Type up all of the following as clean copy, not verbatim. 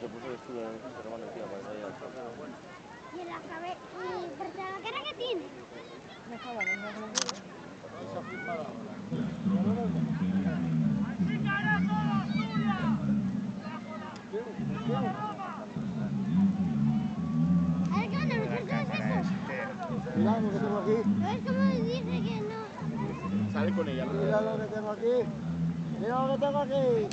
puso estuvo en el hermano, tío, para salir al campo. Y en la cabeza, ¿por la cara que tiene? Me jodan, Esa flipada. A ver, ¿qué onda? ¿No es eso? Mira lo que tengo aquí. ¿Ves cómo dice que no? Sale con ella. Mira lo que tengo aquí. Mira lo que tengo aquí.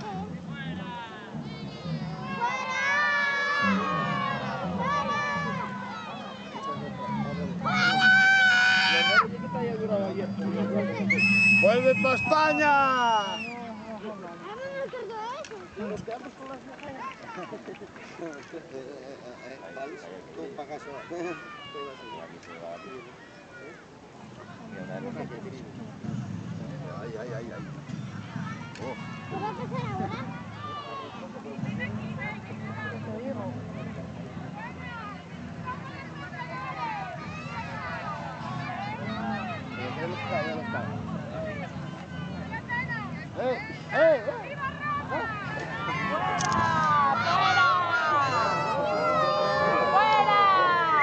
¡Vuelve para España! Nos quedamos con las mujeres. Tú pagas Ay, ay, ay, ay. ¿Qué va a pasar ahora?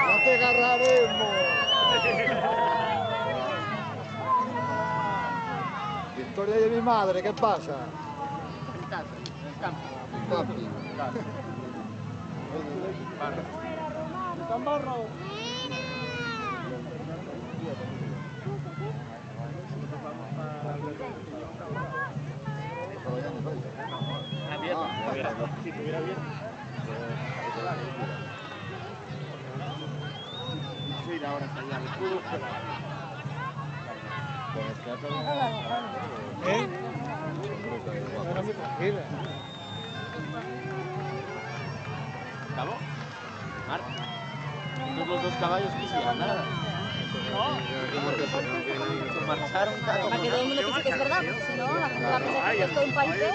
¡No te agarraremos! Victoria de mi madre, ¿qué pasa? En casa, en el campo. Papi. ¡Tambarro! Si estuviera bien. Sí, ahora está ya. ¿Acabó? Marta. Estos los dos caballos que hicieron nada. Se marcharon. Para que todo el mundo piense que es verdad, porque si no, la gente va a pensar que es todo un paripé.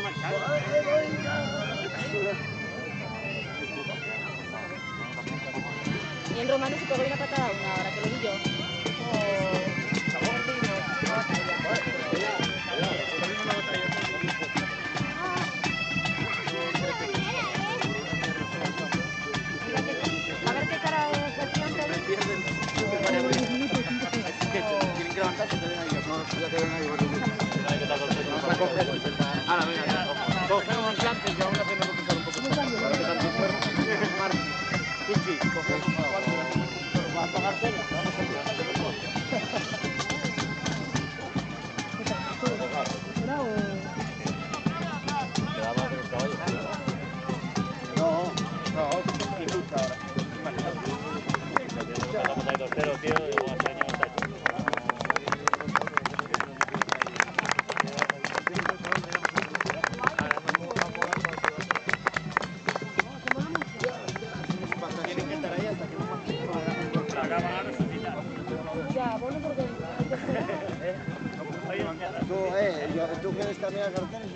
Y el romano se pegó una patada a una hora, que lo vi yo. A ver qué cara es del cliente. Tienen que levantarse y te ven ahí. No, ya te ven ahí, Ahora, venga, cogemos plantes y vamos a hacernos empezar un poco. Para que tanto fuera. Martín. Puchi, cogemos. Va a pagar cena, vamos a ver. Quedaba con el caballo. No, Y lucha ahora. Estamos ahí 2-0, tío, y vamos a hacer un tacho. Tienen que estar ahí hasta que no acaban a resucitar. Ya, bueno, porque hay que esperar. tú quieres cambiar carteles.